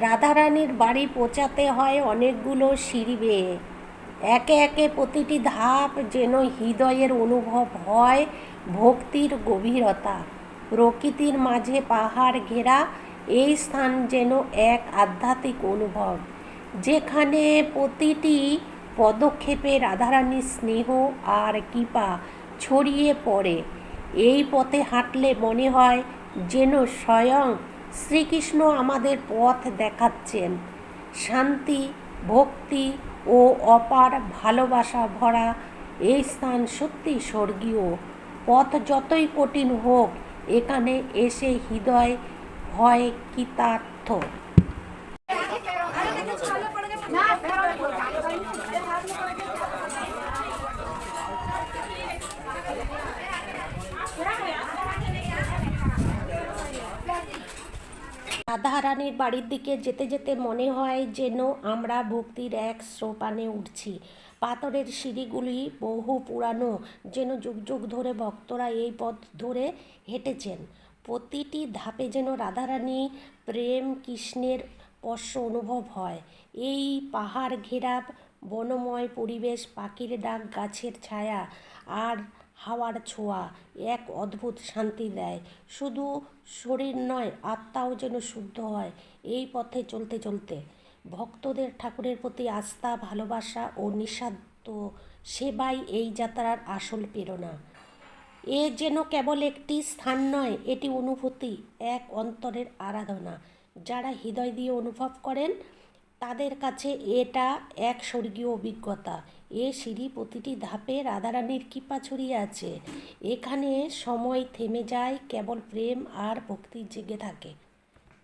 রাধারানীর বাড়ি পৌঁছাতে হয় অনেকগুলো সিঁড়ি বেয়ে। একে একে প্রতিটি ধাপ যেন হৃদয়ের অনুভব হয় ভক্তির গভীরতা। প্রকৃতির মাঝে পাহাড় ঘেরা এই স্থান যেন এক আধ্যাত্মিক অনুভব, যেখানে প্রতিটি পদক্ষেপে রাধারানীর স্নেহ আর কৃপা ছড়িয়ে পড়ে। এই পথে হাঁটলে মনে হয় যেন স্বয়ং শ্রীকৃষ্ণ আমাদের পথ দেখাচ্ছেন। শান্তি, ভক্তি ও অপার ভালোবাসা ভরা এই স্থান সত্যি স্বর্গীয়। পথ যতই কঠিন হোক, এখানে এসে হৃদয় হয় কৃতার্থ। রাধারানীর বাড়ির দিকে যেতে যেতে মনে হয় যেন আমরা ভক্তির এক সোপানে উঠছি। পাথরের সিঁড়িগুলি বহু পুরানো, যেন যুগ যুগ ধরে ভক্তরা এই পথ ধরে হেঁটেছেন। প্রতিটি ধাপে যেন রাধারানী প্রেম কৃষ্ণের স্পর্শ অনুভব হয়। এই পাহাড় ঘেরা বনময় পরিবেশ, পাখির ডাক, গাছের ছায়া আর হাওয়ার ছোঁয়া এক অদ্ভুত শান্তি দেয়। শুধু শরীর নয়, আত্মাও যেন শুদ্ধ হয় এই পথে চলতে চলতে। ভক্তদের ঠাকুরের প্রতি আস্থা, ভালোবাসা ও নিঃস্বার্থ সেবাই এই যাত্রার আসল প্রেরণা। এ যেন কেবল একটি স্থান নয়, এটি অনুভূতি, এক অন্তরের আরাধনা। যারা হৃদয় দিয়ে অনুভব করেন তাদের কাছে এটা এক স্বর্গীয় অভিজ্ঞতা। এ সিঁড়ি প্রতিটি ধাপে রাধারানীর কৃপা ছড়িয়ে আছে। এখানে সময় থেমে যায়, কেবল প্রেম আর ভক্তি জেগে থাকে।